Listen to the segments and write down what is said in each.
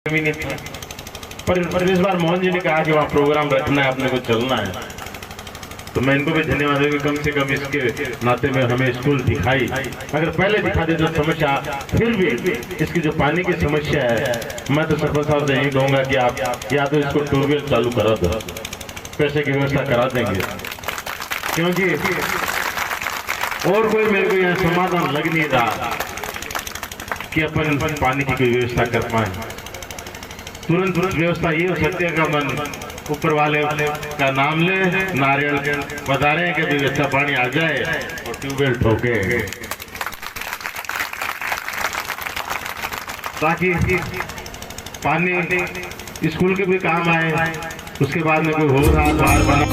भी नहीं था। पर इस बार मोहन जी ने कहा कि वहाँ प्रोग्राम रखना है, अपने को चलना है, तो मैं इनको भी धन्यवाद दूंगा कि कम से कम इसके नाते में हमें स्कूल दिखाई। अगर पहले दिखा दे तो समस्या, फिर भी इसकी जो पानी की समस्या है, मैं तो सरपंच साहब से यही कहूँगा कि आप या तो इसको ट्यूबवेल चालू करा दो, पैसे की व्यवस्था करा देंगे, क्योंकि और कोई मेरे को यहाँ समाधान लग नहीं रहा कि अपन पानी की कोई व्यवस्था कर पाए। तुरंत व्यवस्था ये हो सकती है कि मन ऊपर वाले का नाम ले, नारियल बता रहे हैं कि व्यवस्था पानी आ जाए और ट्यूबवेल ठोके, ताकि पानी स्कूल के भी काम आए। उसके बाद में कोई हो रहा द्वार बना।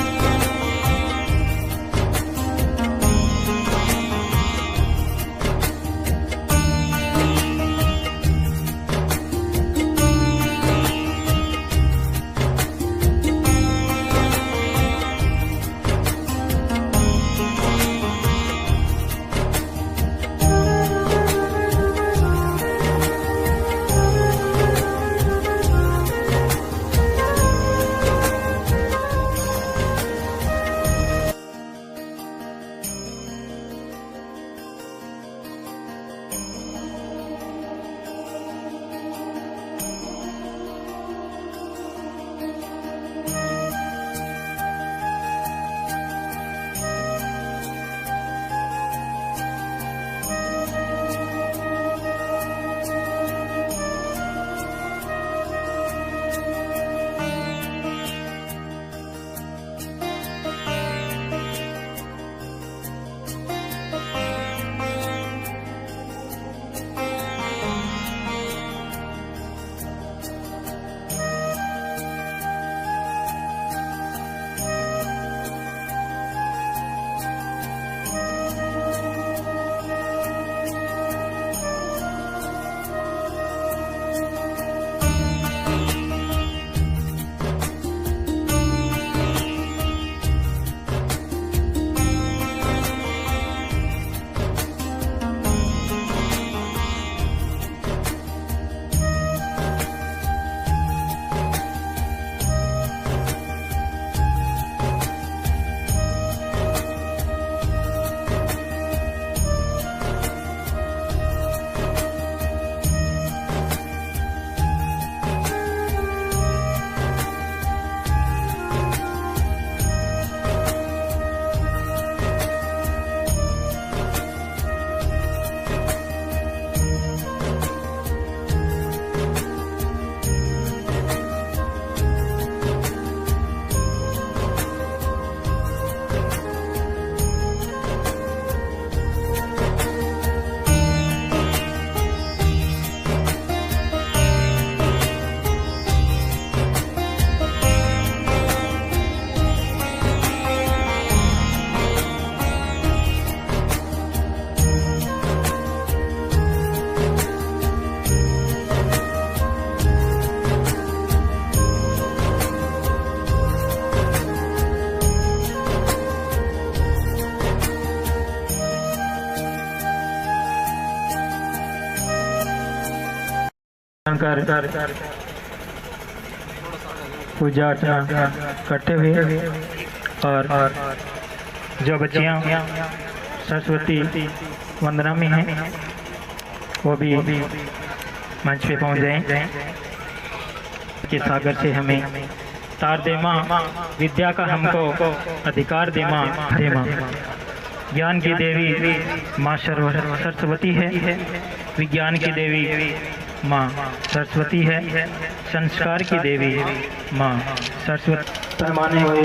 पूजा अर्चना करते हुए और जो बच्चियाँ सरस्वती वंदना में हैं वो भी मंच पे पहुँच जाएं। के सागर से हमें तार दे माँ, विद्या का हमको अधिकार दे माँ, हरे माँ। ज्ञान की देवी माँ सरस्वती है, विज्ञान की देवी माँ सरस्वती है, संस्कार की देवी माँ सरस्वती। मेहमाने हुए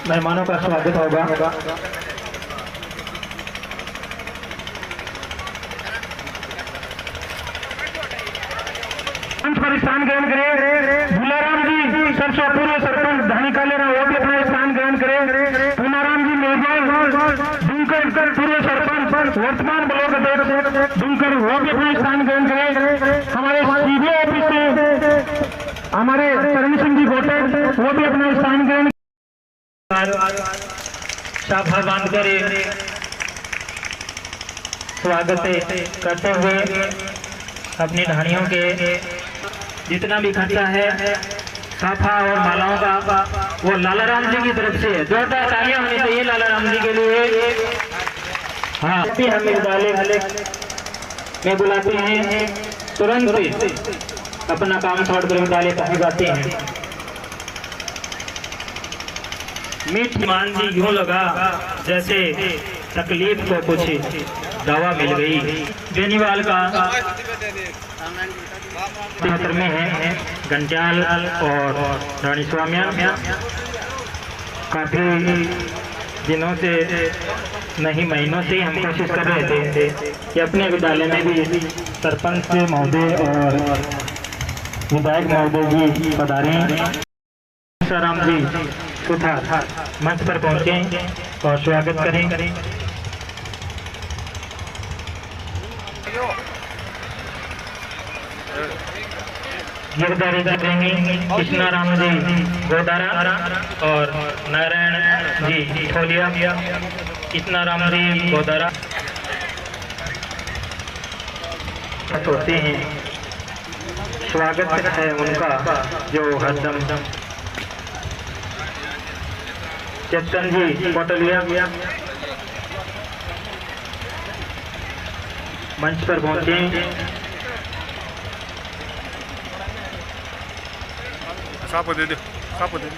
मेहमानों का स्वागत होगा। मंच पर स्थान ग्रहण करें भूलाराम जी सरसों पूर्व सरपंच धानी कालेरा, वो भी अपना स्थान ग्रहण करें। पूनाराम जी मेजबान डूंकर पूर्व सरपंच वर्तमान ब्लॉक अध्यक्ष डूंकर, वो भी अपना स्थान ग्रहण करें। हमारे सीधे ऑफिस से हमारे चरण सिंह जी गोटे, वो भी अपना स्थान ग्रहण। साफा बांध कर स्वागत करते हुए अपनी ढाणियों के जितना भी खर्चा है साफा और मालाओं का वो लाला राम जी की तरफ से है। जोरदार तालियां होनी चाहिए लाला राम जी के लिए। हाँ, हम विद्यालय में बुलाते हैं, तुरंत अपना काम छोड़कर विद्यालय पहुंच जाते हैं। मीठी मान जी यूं लगा जैसे तकलीफ को कुछ दवा मिल गई। बेनीवाल का में है गंजाल और रानी स्वामिया। काफी दिनों से नहीं महीनों से हम कोशिश कर रहे थे कि अपने विद्यालय में भी सरपंच महोदय और विधायक महोदय जी पधारें। राम जी सुथार मंच पर पहुंचे और स्वागत करें। गिरदारी करेंगे कृष्णा राम जी गोदारा और नारायण जी ठोलिया। कृष्णा राम जी गोदारा होते हैं, स्वागत है उनका जो हरदम। चेतन जी कोटलिया मंच पर पहुंचे। सापो दे दो, सापो दे दो।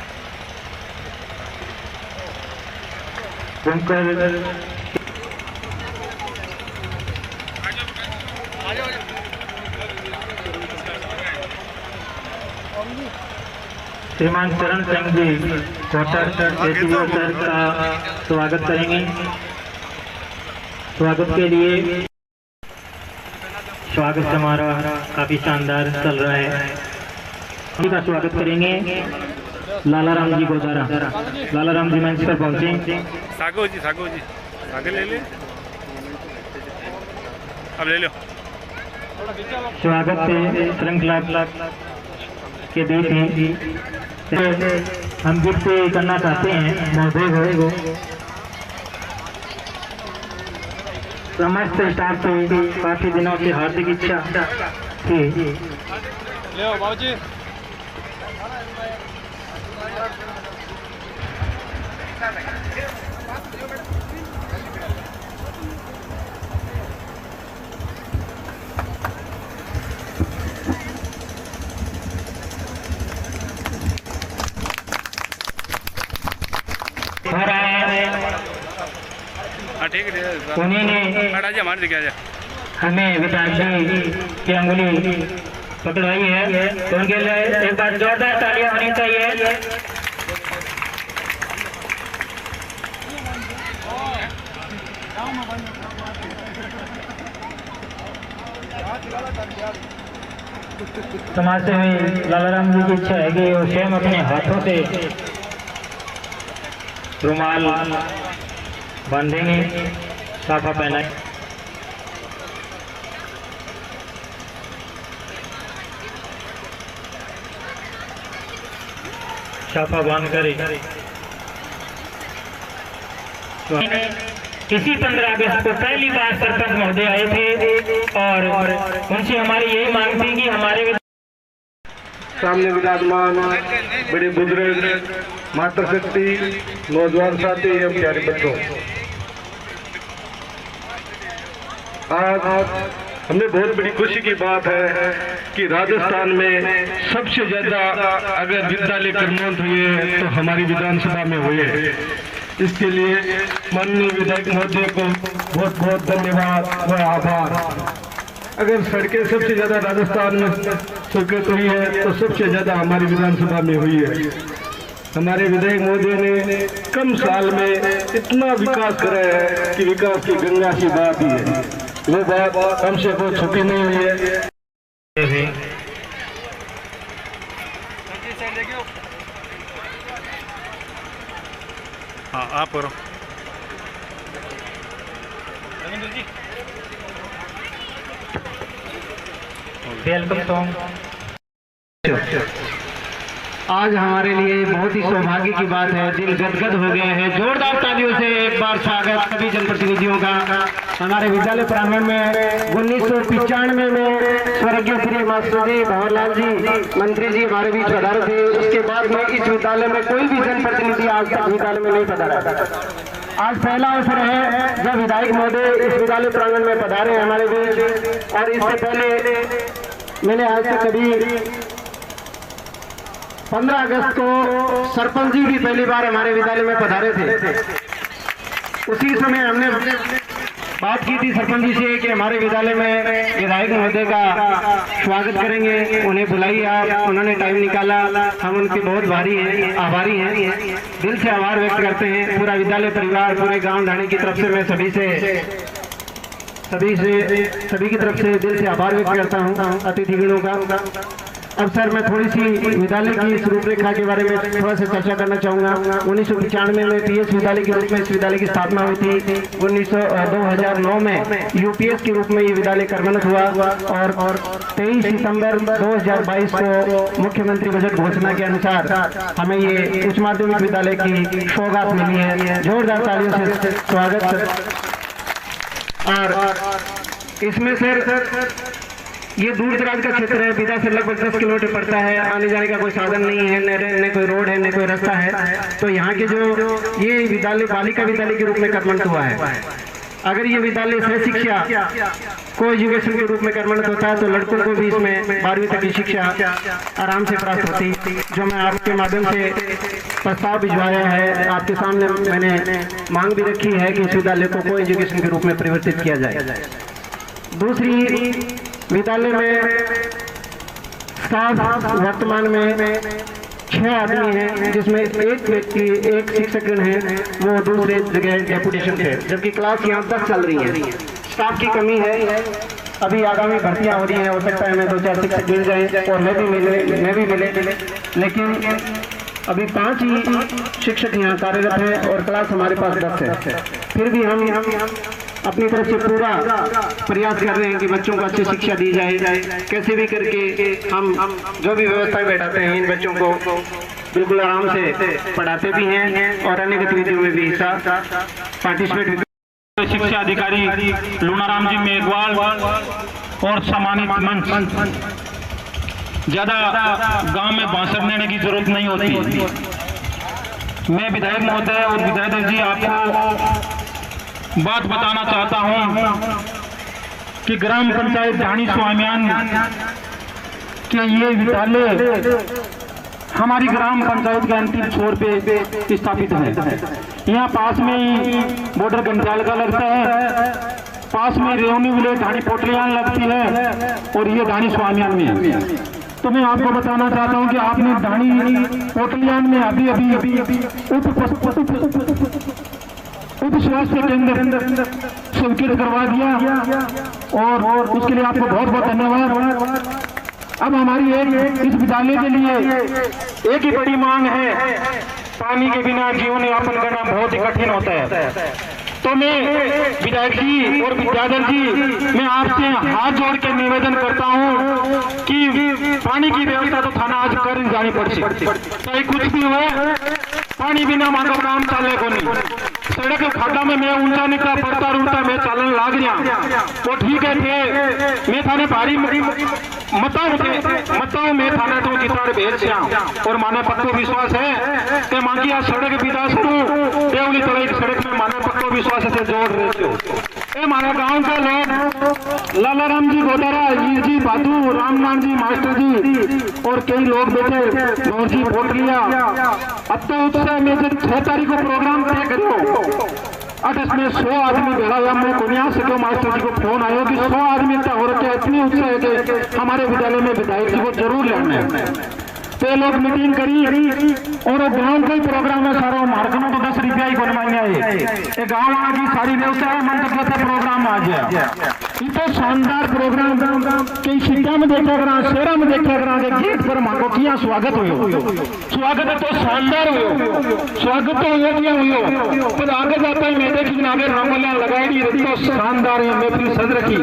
श्रीमान चरण सिंह जी क्वार्टर सर का स्वागत करेंगे। स्वागत के लिए स्वागत समारोह काफी शानदार चल रहा है। का स्वागत करेंगे लाला राम जी गोदारा। लाला राम जी मंच पर पहुंचे। सागो जी सागे ले ले, अब ले लो। स्वागत श्रृंखला के बीच ही हम गिफ्ट करना चाहते हैं महोदय को। समस्त स्टाफ की काफी दिनों से हार्दिक इच्छा थी। ले बाबूजी। ठीक है, उन्हीं ने हमें विद्यार्थी की अंगुली पकड़वाई है, तो उनके लिए एक बार जोरदार तालियां होनी चाहिए। समाज सेवी लाला राम जी की इच्छा है कि वो स्वयं अपने हाथों से रुमाल बांधेंगे, साफा पहनाएं। साफा बांध कर इसी 15 अगस्त को पहली बार सरपंच महोदय आए थे और उनसे हमारी यही मांग थी कि हमारे सामने विराजमान बड़े बुजुर्ग, मातृशक्ति, नौजवान साथी एवं प्यारे बच्चों, आज हमें बहुत बड़ी खुशी की बात है कि राजस्थान में सबसे ज्यादा अगर विद्यालय कर्मोन्नत हुए तो हमारी विधानसभा में हुए। इसके लिए माननीय विधायक महोदय को बहुत बहुत धन्यवाद व आभार। अगर सड़कें सबसे ज्यादा राजस्थान में स्वीकृत हुई है तो सबसे ज्यादा हमारी विधानसभा में हुई है। हमारे विधायक महोदय ने कम साल में इतना विकास करा है कि विकास की गंगा की बात ही है, वो बात हमसे कोई छुपी नहीं हुई है। हाँ आप करो। Welcome song. आज हमारे लिए बहुत ही सौभाग्य की बात है, दिल गदगद हो गए हैं। जोरदार तालियों से एक बार स्वागत सभी जनप्रतिनिधियों का। हमारे विद्यालय प्रांगण में 1995 में स्वर्गीय श्री मास्टर जी भंवरलाल जी मंत्री जी हमारे बीच पधारे थे। उसके बाद में इस विद्यालय में कोई भी जनप्रतिनिधि आज तक विद्यालय में नहीं पधारा। आज पहला अवसर है जब विधायक महोदय इस विद्यालय प्रांगण में पधारे हैं हमारे बीच। और इससे पहले मैंने आज तक कभी 15 अगस्त को सरपंच जी भी पहली बार हमारे विद्यालय में पधारे थे। उसी समय हमने बात की थी सरपंच जी से कि हमारे विद्यालय में विधायक महोदय का स्वागत करेंगे, उन्हें बुलाइए आप। उन्होंने टाइम निकाला, हम उनके बहुत आभारी हैं, दिल से आभार व्यक्त करते हैं। पूरा विद्यालय परिवार, पूरे गांव ढाणी की तरफ से मैं सभी की तरफ से दिल से आभार व्यक्त करता हूं अतिथिगणों का। अब सर मैं थोड़ी सी विद्यालय की इस रूपरेखा के बारे में थोड़ा सा चर्चा करना चाहूँगा। 1995 में पीएस विद्यालय के रूप में इस विद्यालय की स्थापना हुई थी। 2009 में यूपीएस के रूप में ये विद्यालय कर्मरत हुआ और 23 सितंबर 2022 को मुख्यमंत्री बजट घोषणा के अनुसार हमें ये उच्च माध्यमिक विद्यालय की सौगात मिली है। जोरदार तालियों से स्वागत सर। और इसमें सर ये दूर दराज का क्षेत्र है, विदा से लगभग 10 किलोमीटर पड़ता है। आने जाने का कोई साधन नहीं है, न कोई रोड है, न कोई रास्ता है। तो यहाँ के जो ये विद्यालय बालिका विद्यालय के रूप में कर्मरत हुआ है। अगर ये विद्यालय सह शिक्षा को एजुकेशन के रूप में कर्मरत होता है तो लड़कों को भी इसमें 12वीं तक की शिक्षा आराम से प्राप्त होती, जो मैं आपके माध्यम से प्रस्ताव भिजवाया है। आपके सामने मैंने मांग भी रखी है कि इस विद्यालय को एजुकेशन के रूप में परिवर्तित किया जाए। दूसरी, विद्यालय में स्टाफ वर्तमान में 6 आदमी हैं, जिसमें एक व्यक्ति, एक शिक्षकगण है, वो दूसरे जगह डेपुटेशन थे, जबकि क्लास यहाँ 10 चल रही है। स्टाफ की कमी है। अभी आगामी भर्तियाँ हो रही हैं, हो सकता है मैं 2-4 शिक्षक मिल जाए और मैं भी मिले, लेकिन अभी 5 ही शिक्षक यहाँ कार्यरत हैं और क्लास हमारे पास 10 है। फिर भी हम अपनी तरफ से पूरा प्रयास कर रहे हैं कि बच्चों को अच्छी शिक्षा दी जाए। कैसे भी करके हम जो भी व्यवस्थाएं बैठाते हैं इन बच्चों को बिल्कुल आराम से पढ़ाते भी हैं और अन्य गतिविधियों में भी हिस्सा पार्टिसिपेट। शिक्षा अधिकारी लूनाराम जी मेघवाल और सम्मानित मंच, ज्यादा गांव में भाषण देने की जरूरत नहीं होती। मैं विधायक महोदय और विधायक जी आपको बात बताना चाहता हूं कि ग्राम पंचायत ढाणी स्वामियान के ये विद्यालय हमारी ग्राम पंचायत के अंतिम छोर पे स्थापित है। यहाँ पास में ही बॉर्डर गंजाल का लगता है, पास में रेवनी विलेज ढाणी पोटलियान लगती है और ये ढाणी स्वामियान में है। तो मैं आपको बताना चाहता हूँ कि आपने ढाणी पोटलियान में अभी उप स्वास्थ्य केंद्र स्वीकृत करवा दिया और उसके लिए आपको बहुत बहुत धन्यवाद। अब हमारी इस विद्यालय के लिए एक ही बड़ी मांग है, पानी के बिना जीवन यापन करना बहुत ही कठिन होता है। तो मैं विधायक जी और विद्याधर जी, मैं आपसे हाथ जोड़ के निवेदन करता हूं कि पानी की व्यवस्था तो थाना आज कर जानी पड़ती, चाहे कुछ भी हो, पानी बिना मांगा काम चले को नहीं। सड़क खाड़ा में मैं ऊंचा निकला पड़ता रूटा मैं चालन लाग गया तो ठीक है थे, मैं थाने भारी मताओं में थाने तो जिताड़ भेज से और माने पक्को विश्वास है कि मांगी आज सड़क विकास देवली तलाई सड़क में माने पक्को विश्वास से जोड़ रहे हो। हमारे गांव के लोग लालाराम जी गोदारा, ईर जी बादू, रामनाथ जी मास्टर जी और कई लोग बैठे गौर जी वोट लिया। अब तो उत्साह में जब 6 तारीख को प्रोग्राम तय करो, अब इसमें 100 आदमी भेड़ा हुआ। मैं कुनिया से क्यों मास्टर जी को फोन आया कि 100 आदमी तक हो रखे, इतनी उत्साह है कि हमारे विद्यालय में विधायक जी को जरूर लेना है। तो लोग मीटिंग करी और गांव का ही प्रोग्राम है सारा, मार्कनों तो 10 रुपया ही बनवाएंगे। गाँव की सारी व्यवस्था है, मन तक प्रोग्राम आ गया। इतना शानदार प्रोग्राम कई सीटा में देखा करा, शहर में देखा करा के गेट पर मांगो किया स्वागत हो, स्वागत तो शानदार हो, स्वागत तो हो पर आगे जाता है मैं देखी आगे रामला लगाई तो शानदार है महफिल सज रखी।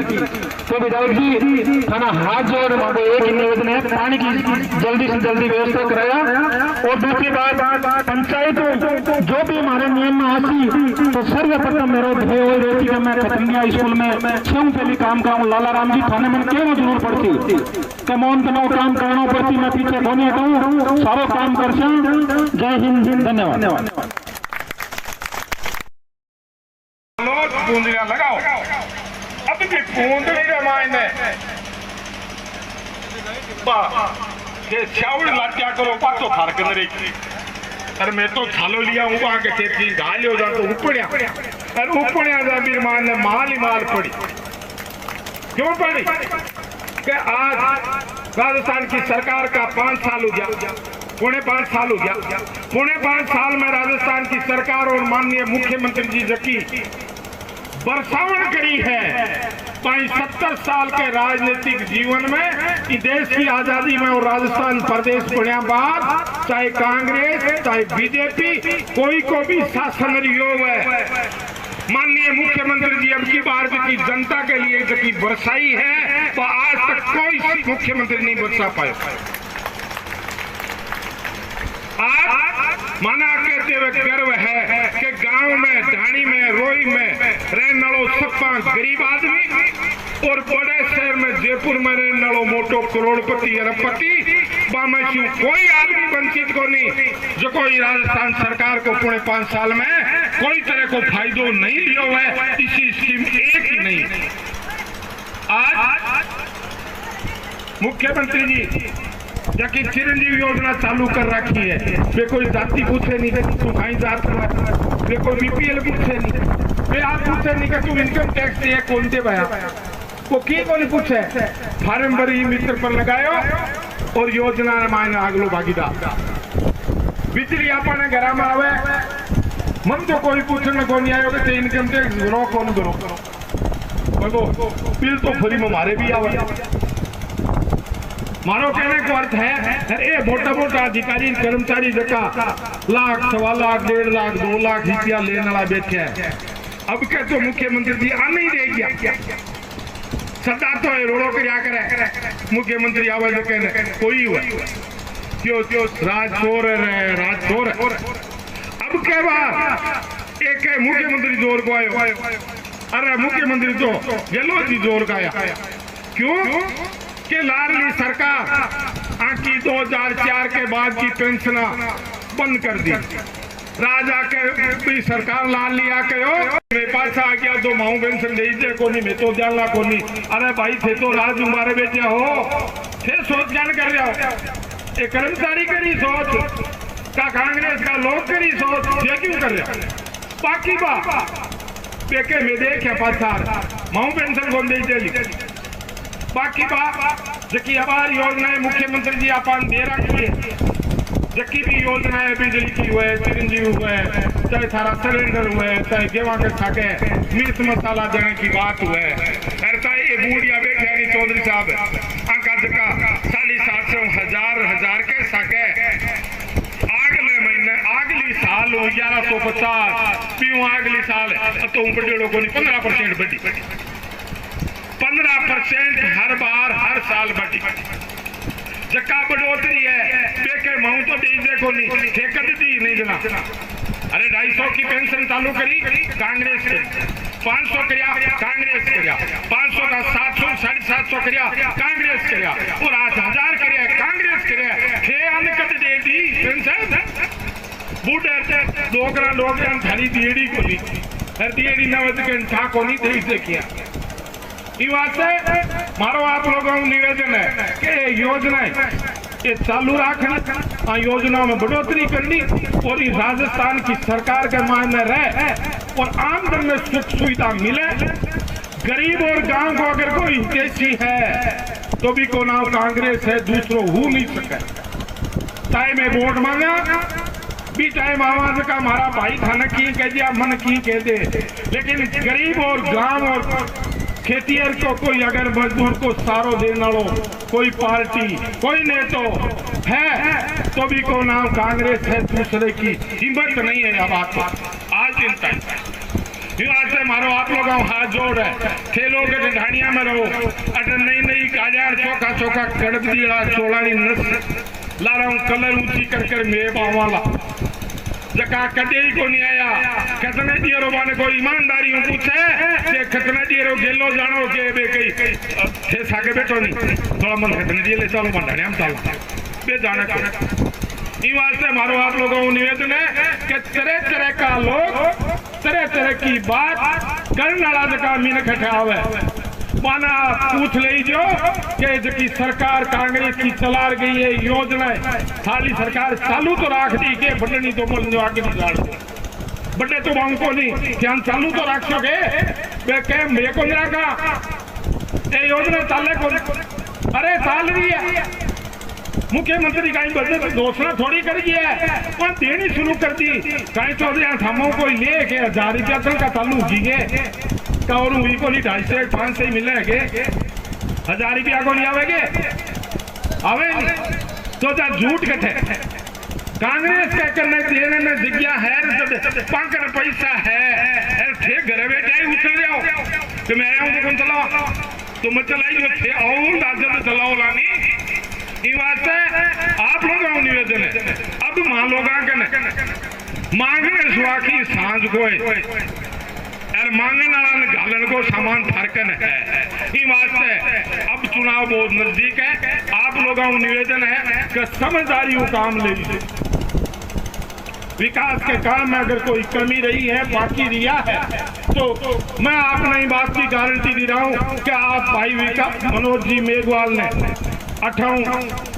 तो विधायक जी थाना हाथ जोड़ मांगो एक ही निवेदन है, पानी की जल्दी से जल्दी व्यवस्था कराया। और दूसरी बात पंचायत जो भी हमारे नियम में आसी तो सर्वप्रथम मेरे ध्येय रहती कि मैं खतरिया स्कूल में छह पहले काम कराऊं। लाला राम जी थाने में क्यों जरूर पड़ती कि मौन तनाव काम करना पड़ती, मैं पीछे कोने हटाऊं, सारो काम कर। जय हिंद, धन्यवाद। पूंजियां लगाओ अब भी पूंजड़ी रमायने के चावल लाट्या करो पातो फर्क नहीं। अरे मैं तो छालो लिया हूँ वहां के तेरी घाल हो जाए तो उपड़िया, अरे उपड़िया जा भी मान ने माल ही माल पड़ी। क्यों पड़ी कि आज राजस्थान की सरकार का 5 साल हो गया, पौने 5 साल हो गया। पौने 5 साल में राजस्थान की सरकार और माननीय मुख्यमंत्री जी जकी बरसावन करी है। 70 साल के राजनीतिक जीवन में इस देश की आजादी में और राजस्थान प्रदेश बनया बाद चाहे कांग्रेस चाहे बीजेपी कोई को भी शासन योग है। माननीय मुख्यमंत्री जी अब की बार की जनता के लिए जबकि बरसाई है तो आज तक कोई मुख्यमंत्री नहीं बरसा पाए। आज माना कहते हुए गर्व है कि गांव में ढाणी में रोई में रहने वालों सपा गरीब आदमी और बड़े शहर में जयपुर में रहने वालों मोटो करोड़पति अरबपति बामशु कोई आदमी वंचित को नहीं जो कोई राजस्थान सरकार को पौने 5 साल में कोई तरह को फायदो नहीं लियो है। इसी स्कीम एक ही नहीं। आज मुख्यमंत्री जी जबकि चिरंजीवी योजना चालू कर रखी है, वे कोई जाति पूछे नहीं कि तू कहीं जात है, वे कोई बीपीएल पूछे नहीं, वे आप पूछे नहीं कि तू इनकम टैक्स दिए कौन दे भाया वो की को नहीं पूछे। फार्म भरी मित्र पर लगायो और योजना मायने आगलो भागीदार बिजली अपने घर में आवे मन तो कोई पूछने को नहीं आयो कि इनकम टैक्स भरो कौन भरो, बिल तो फ्री में मारे भी आवे। मारो कहने का अर्थ है मोटा मोटा अधिकारी कर्मचारी जका लाख 1.25 लाख 1.5 लाख 2 लाख रुपया लेने वाला बैठे हैं। अब क्या तो मुख्यमंत्री जी आ नहीं रह गया सदा तो रोड़ो क्या करे मुख्यमंत्री आवाज कहने कोई हुआ क्यों क्यों राज चोर है राज चोर है। अब क्या बात एक मुख्यमंत्री जोर को आयो, अरे मुख्यमंत्री तो गहलोत जी जोर का आया। क्यों कि लाडली सरकार आकी 2004 के बाद की पेंशन बंद कर दी। राजा के भी सरकार लाल लिया कहो मेरे पास आ गया तो माऊ पेंशन दे दे को नहीं मैं तो डालना को नहीं। अरे भाई थे तो राज हमारे बेटे हो थे सोच जान कर रहे हो ये कर्मचारी करी सोच का कांग्रेस का लोग करी सोच ये क्यों कर रहे। बाकी बेके में देखे पाचार माऊ पेंशन को दे दे। बाकी बात जबकि हमारी योजनाएं मुख्यमंत्री जी अपन दे रखी है जबकि भी योजनाएं बिजली की हुए चिरंजीवी हुए चाहे सारा सिलेंडर हुए चाहे गेवा के खाके मिर्च मसाला देने की बात हुए ऐसा ये बूढ़िया बैठे यानी चौधरी साहब अंका जका 750 हजार के साके अगले महीने अगली साल 1150 पीऊ अगली साल तो बड़े लोगों ने 15% बढ़ी 15% हर बार हर साल बढ़ी जक्का बढ़ोतरी है बेके माऊ तो दे को नहीं ठेकत दी नहीं देना। अरे 250 की पेंशन चालू करी कांग्रेस ने 500 करिया कांग्रेस करिया 500 का 700 750 करिया कांग्रेस करिया और 8000 करिया कांग्रेस करिया छे अनकत दे दी पेंशन बूढ़े डोगरा थारी दिएड़ी को दी हर दिएड़ी नवद के ठा को नहीं दे देखिया। मारो आप लोगों को निवेदन है कि योजनाएं ये चालू रखना योजनाओं में बढ़ोतरी करनी और इस राजस्थान की सरकार के मायने रहे और आमदन में सुख सुविधा मिले। गरीब और गांव को अगर कोई हितैषी है तो भी को नाम कांग्रेस है दूसरों हो नहीं सके। चाहे मैं वोट मांगा भी टाइम आवाज का हमारा भाई थाना की कह दिया मन की कह दे लेकिन गरीब और गांव और खेतियर को कोई अगर मजदूर को सारो देने वालो कोई पार्टी कोई नेतो है तो भी को नाम कांग्रेस है, दूसरे की हिम्मत नहीं है। अब आज दिन तक से मारो आप लोग हाथ जोड़ है, खेलो के ढाणिया में रहो, अटर नई नई काजार चौका चौका कड़प दिया चोलानी नस ला रहा हूँ कलर ऊंची कर मेरे पावाला जका कदे ही को नहीं आया। खतने दियरो माने कोई ईमानदारी हूँ पूछे कि खतने दियरो गेलो जानो के बे कई थे सागे बैठो नहीं थोड़ा मन खतने दिए ले चलो मंडाने हम चलो बे जाने का ई वास्ते मारो आप लोगों को निवेदन है कि तरह तरह का लोग तरह तरह की बात करने वाला जका मीन खटावे माना पूछ ले जो कि जकी सरकार कांग्रेस की चला गई है योजना खाली सरकार चालू तो राख दी के बड़े नहीं तो बोल आगे नहीं जान बड़े तो हमको नहीं ध्यान चालू तो रख सके वे कह मेरे को नहीं रखा ये योजना चाले को अरे चाल रही है मुख्यमंत्री कहीं बदले तो घोषणा थोड़ी कर है पर देनी शुरू कर दी कहीं तो हमो कोई ले के 1000 रुपया तक का चालू की गए और हुई को नहीं 250 500 मिलेंगे 1000 रुपया को नहीं आवेगे आवे तो जा झूठ कटे कांग्रेस का करने देने में दिग्या है पंकर पैसा है थे घर बैठे ही उछल जाओ तो मैं आया हूँ कौन चलाओ तो मैं चलाई जो थे और राज्य में चलाओ लानी वास्ते आप लोगों को निवेदन है अब मान लोग मांगने सुखी सांझ को मांगने वाला गालन को सामान फर्कन है ई वास्ते अब चुनाव बहुत नजदीक है। आप लोगों को निवेदन है कि समझदारी को काम ले लीजिए। विकास के काम में अगर कोई कमी रही है बाकी रिया है तो मैं आप नई बात की गारंटी दे रहा हूँ कि आप भाई विकास मनोज जी मेघवाल ने 8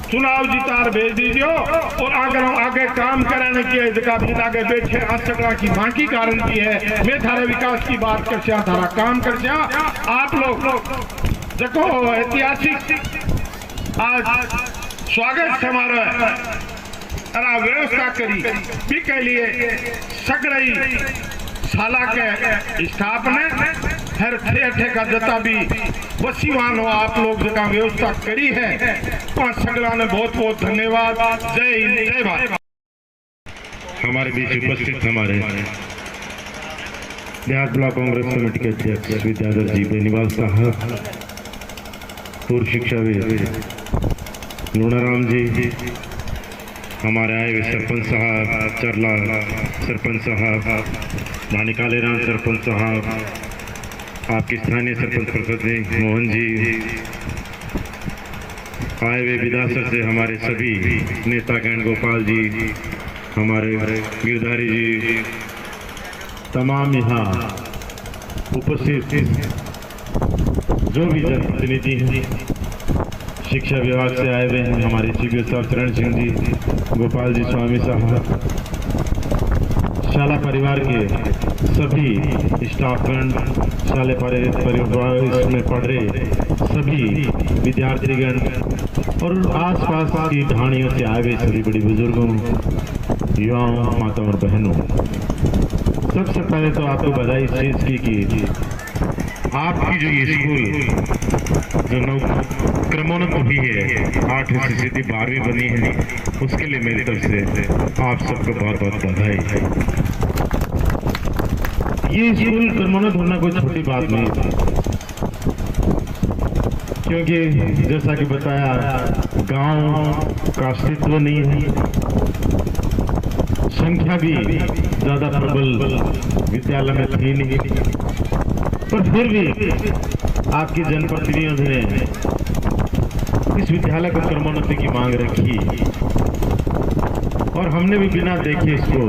चुनाव जीतार भेज दीजिए और अगर हम आगे काम करने की जगह भी आगे बैठे आसकड़ा की बाकी गारंटी है मैं थारे विकास की बात कर थारा काम कर आप लोग देखो ऐतिहासिक आज स्वागत समारोह व्यवस्था करी भी के लिए सगड़ई साला के स्टाफ ने हर थे का जता भी बसीवान हो आप लोग जगह व्यवस्था करी है पांच सगड़ा ने बहुत बहुत धन्यवाद। जय हिंद जय भारत। हमारे बीच उपस्थित हमारे देहात ब्लॉक कांग्रेस कमेटी के अध्यक्ष विद्याधर जी बेनीवाल साहब, पूर्व शिक्षाविद लूणाराम जी, हमारे आए हुए सरपंच साहब चरला सरपंच साहब, भानी कालेराम सरपंच साहब, आपके स्थानीय सरपंच प्रसिद्ध मोहन जी, आए हुए विधासर से हमारे सभी नेता गण गोपाल जी, हमारे गिरधारी जी, तमाम यहाँ उपस्थित जो भी जनप्रतिनिधि हैं, शिक्षा विभाग से आए हुए हैं हमारे चीफ साहब चरण सिंह जी, गोपाल जी स्वामी साहब, शाला परिवार के सभी स्टाफगण, शाला परिवार में पढ़ रहे सभी विद्यार्थीगण और आसपास की ढाणियों से आए हुए सभी बड़ी बुजुर्गों, युवाओं, माताओं और बहनों, सबसे पहले तो आपको बधाई इस चीज़ की कि आपकी जो ये स्कूल जो क्रमोन्नत हुई है 8वीं से सीधी 12वीं बनी है, उसके लिए मेरी तरफ से आप सबको बहुत बहुत बधाई है। ये स्कूल क्रमोन्नत होना कोई छोटी बात नहीं थी, क्योंकि जैसा कि बताया गांव का अस्तित्व नहीं है, संख्या भी ज़्यादा प्रबल विद्यालय में थी नहीं, पर फिर भी आपके जनप्रतिनिधियों ने इस विद्यालय को क्रमोन्नति की मांग रखी और हमने भी बिना देखे इसको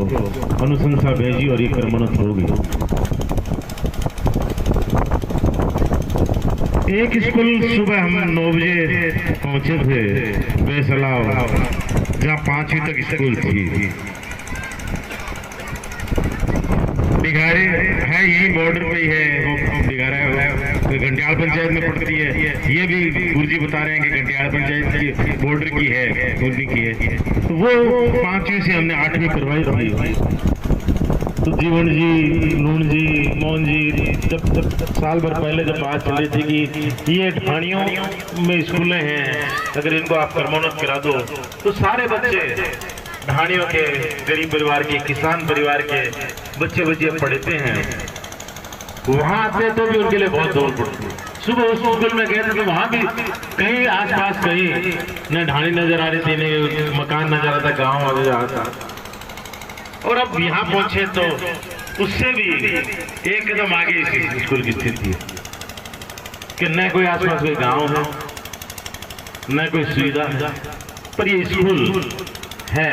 अनुशंसा भेजी और ये क्रमोन्नत हो गई। एक स्कूल सुबह हम 9 बजे पहुंचे थे बेसलाव, जहाँ 5वीं तक स्कूल थी। बिघारे है यही बॉर्डर पे ही है, वो बिघारा है घंटियाल पंचायत में पड़ती है। ये भी गुरुजी बता रहे हैं कि घंटियाल पंचायत की बॉर्डर की है, गुरजी की है। तो वो 5वीं से हमने 8वीं करवाई थी। तो जीवन जी, लूण जी, मोहन जी, जब साल भर पहले जब बात चली थी कि ये ढाणियों में स्कूलें हैं, अगर इनको आप कर्मोन्नत करा दो तो सारे बच्चे ढाणियों के, गरीब परिवार के, किसान परिवार के बच्चे पढ़ते हैं, वहाँ आते तो भी उनके लिए बहुत दूर पड़ती है। सुबह उस स्कूल में गए थे तो वहाँ भी कहीं आसपास कहीं न ढाणी नजर आ रही थी, न मकान नजर आ रहा था, गाँव नजर आ रहा था। और अब यहाँ पहुंचे तो उससे भी एक कदम आगे इस स्कूल की स्थिति है कि न कोई आसपास कोई गांव है, न कोई सुविधा है, पर ये स्कूल है।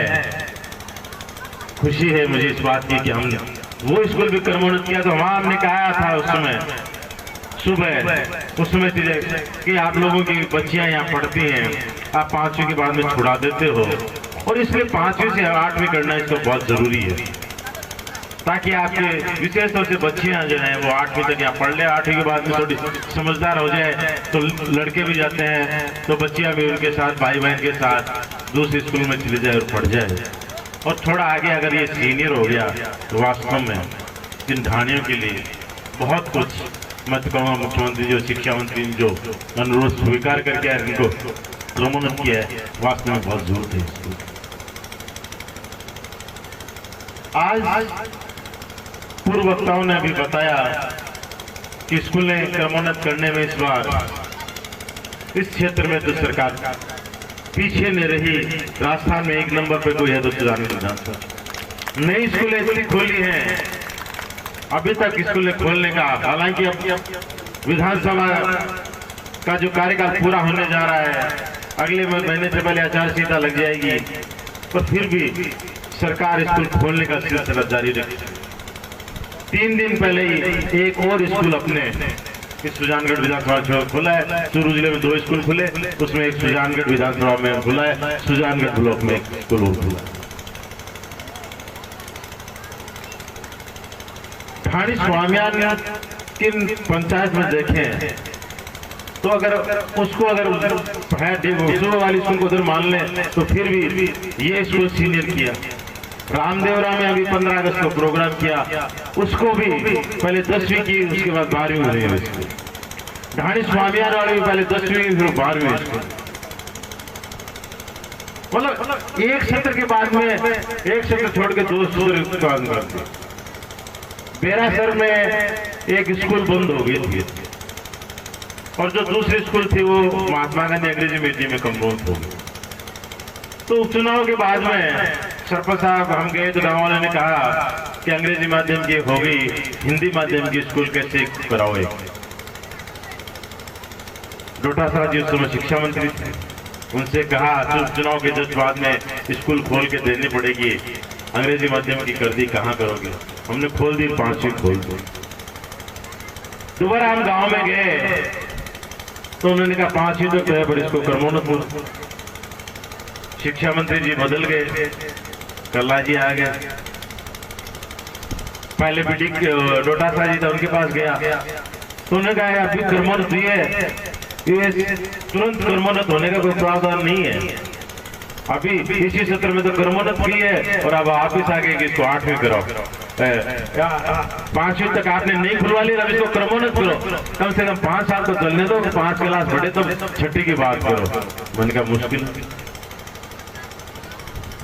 खुशी है मुझे इस बात की कि हमने वो स्कूल भी कर्मोन्नत किया। तो वहाँ हमने कहा था उस समय सुबह, उस समय कि आप लोगों की बच्चियां यहाँ पढ़ती हैं, आप 5वीं के बाद में छुड़ा देते हो, और इसलिए 5वीं से 8वीं करना इसको बहुत जरूरी है, ताकि आपके विशेष तौर से बच्चियां जो हैं वो 8वीं तक यहाँ पढ़ ले। 8वीं के बाद में थोड़ी समझदार हो जाए तो लड़के भी जाते हैं तो बच्चियां भी उनके साथ, भाई बहन के साथ दूसरे स्कूल में चले जाए और पढ़ जाए। और थोड़ा आगे अगर ये सीनियर हो गया तो वास्तव में इन ढाणियों के लिए बहुत कुछ, मैं तो कहूँगा मुख्यमंत्री जो, शिक्षा मंत्री जो अनुरोध स्वीकार करके इनको कर्मोन्नत किया है, वास्तव में बहुत जरूरत है। आज पूर्व वक्ताओं ने अभी बताया कि स्कूलें कर्मोन्नत करने में इस बार इस क्षेत्र में तो सरकार पीछे नहीं रही। राजस्थान में 1 नंबर पे कोई है तो सुजानगढ़ विधानसभा। नई स्कूलें ऐसी खोली हैं, अभी तक स्कूलें खोलने का, हालांकि अब विधानसभा का जो कार्यकाल पूरा होने जा रहा है, अगले महीने से पहले आचार संहिता लग जाएगी, पर फिर भी सरकार स्कूल खोलने का सिलसिला जारी रखेगी। 3 दिन पहले ही एक और स्कूल अपने इस सुजानगढ़ विधानसभा खुला है। चूरू जिले में 2 स्कूल खुले, उसमें एक सुजानगढ़ विधानसभा में खुला है, सुजानगढ़ ब्लॉक में एक स्कूल और खुला है। ढाणी स्वामियान किन पंचायत में देखें तो अगर उसको सुबह वाली स्कूल को उधर मान लें तो फिर भी ये स्कूल सीनियर किया। रामदेवरा में अभी 15 अगस्त को प्रोग्राम किया, उसको भी पहले 10वीं की, उसके बाद 12वीं हुई है स्कूल। ढाणी स्वामियान वाले भी पहले 10वीं फिर 12वीं स्कूल। मतलब एक सत्र के बाद में एक सत्र छोड़ के 2 स्कूल काम करते। बेरासर में एक स्कूल बंद हो गई थी और जो दूसरी स्कूल थी वो महात्मा गांधी अंग्रेजी मीडियम में कन्वर्ट हो गई। तो उपचुनाव के बाद में सरपंच साहब हम गए तो गाँव वालों ने कहा कि अंग्रेजी माध्यम की हो गई, हिंदी माध्यम की स्कूल कैसे कराओ। डोटासरा जी उस समय शिक्षा मंत्री थे, उनसे कहा चुनाव के जस्ट बाद में स्कूल खोल के देनी पड़ेगी, अंग्रेजी माध्यम की कर दी, कहाँ करोगे? हमने खोल दी, 5वीं खोल दी। दोबारा हम गांव में गए तो उन्होंने कहा 5वीं तो तय पर इसको कर्मोन्नत। शिक्षा मंत्री जी बदल गए, कल्ला जी आ गए, पहले बीडी डोटासरा जी था उनके पास गया तो उन्होंने कहा अभी कर्मोन्नत हुई है, ये तुरंत कर्मोन्नत होने का कोई प्रावधान नहीं है, अभी इसी सत्र में तो कर्मोन्नत की है और अब वापिस आ गए कि इसको 8वीं करो, 5वीं तक आपने नहीं खुलवा ली, अब इसको कर्मोन्नत करो, कम से कम 5 साल तो चलने दो, 5 क्लास बढ़े तो 6ठी की बात करो। मैंने कहा मुश्किल।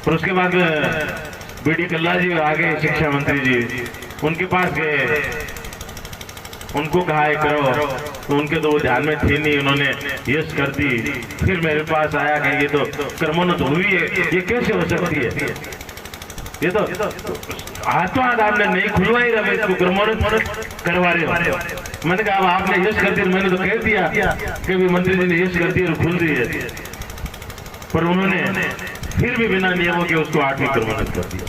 और उसके बाद बीडी कल्ला जी आ गए, शिक्षा मंत्री जी, उनके पास गए, उनको कहा है करो, तो उनके तो वो ध्यान में थी नहीं, उन्होंने यस कर दी। फिर मेरे पास आया कि ये तो कर्मोन्नत हुई है, ये कैसे हो सकती है, ये तो हाथों हाथ आपने नहीं खुलवाई, रहा इसको कर्मोन्नत करवा रहे हो। मैंने कहा अब आपने यस कर दिया, मैंने तो कह दिया कि भी मंत्री जी ने यस कर दिया और खुल दी है, पर उन्होंने फिर भी बिना नियमों के उसको 8वीं कर्मोन्नत कर दिया।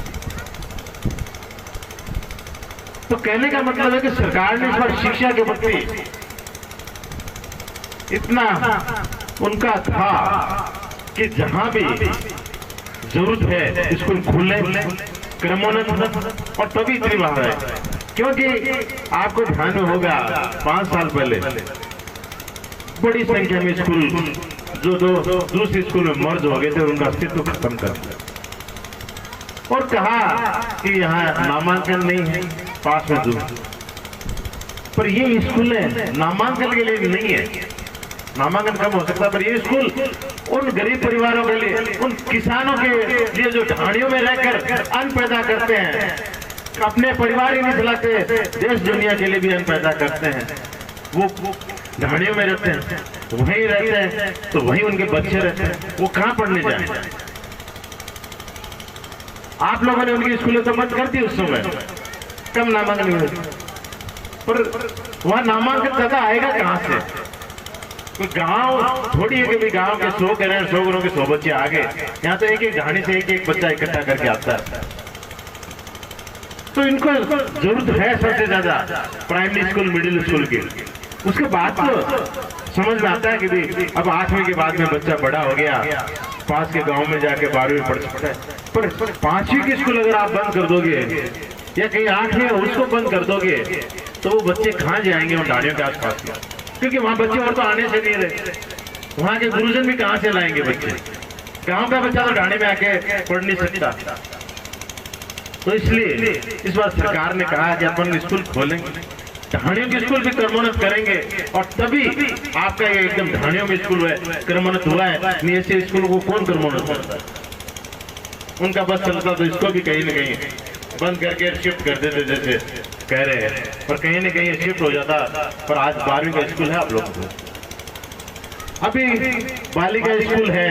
तो कहने का मतलब है कि सरकार ने इस बार शिक्षा के प्रति इतना उनका था कि जहां भी जरूरत है स्कूल खुले, कर्मोन्नत, और तभी इतनी बात है क्योंकि आपको ध्यान में होगा 5 साल पहले बड़ी संख्या में स्कूल जो दूसरे स्कूल में मर्ज हो गए थे और उनका अस्तित्व खत्म कर दिया। और कहा कि यहाँ नामांकन नहीं है, पास में दूर। पर ये स्कूल है नामांकन के लिए नहीं है, नामांकन कम हो सकता है, पर ये स्कूल उन गरीब परिवारों के लिए, उन किसानों के लिए जो ढाणियों में रहकर अन्न पैदा करते हैं, अपने परिवार ही नहीं चलाते, देश दुनिया के लिए भी अन्न पैदा करते हैं, वो ढाणियों में रहते हैं, वहीं रहते हैं, तो वहीं उनके बच्चे रहते हैं, वो कहाँ पढ़ने जाए? आप लोगों ने उनकी स्कूलें तो बंद कर दी उस समय, कम नामांकन हुए, पर वहां नामांकन ज्यादा आएगा कहां से? कोई गांव थोड़ी है कि भी गांव के 100 कह रहे हैं, 100 घरों के 100 बच्चे आ गए, यहाँ तो एक एक ढाणी से एक एक बच्चा इकट्ठा करके आता है। तो इनको जरूरत है सबसे ज्यादा प्राइमरी स्कूल, मिडिल स्कूल की। उसके बाद तो समझ में आता है कि भी अब 8वीं के बाद में बच्चा बड़ा हो गया, पास के गांव में जाके 12वीं पढ़ सकता है, पर 5वीं की स्कूल अगर आप बंद कर दोगे या कहीं 8वीं उसको बंद कर दोगे तो वो बच्चे कहाँ जाएंगे उन ढाणियों के आसपास में? क्योंकि वहाँ बच्चे और तो आने से नहीं रहे, वहाँ के गुरुजन भी कहाँ से लाएंगे बच्चे? गांव का बच्चा तो ढाणे में आके पढ़ नहीं सकता। तो इसलिए इस बार सरकार ने कहा कि अपन स्कूल खोलेंगे, ढाणियों की स्कूल भी क्रमोन्नत करेंगे, और तभी आपका ये एकदम ढाणियों में स्कूल है क्रमोन्नत हुआ है। नहीं ऐसे स्कूल को कौन क्रमोन्नत करता है? उनका बस चलता तो इसको भी कहीं न कहीं बंद करके शिफ्ट कर देते जैसे कह रहे हैं, पर कहीं न कहीं शिफ्ट हो जाता। पर आज 12वीं का स्कूल है आप लोगों को, अभी बालिका स्कूल है,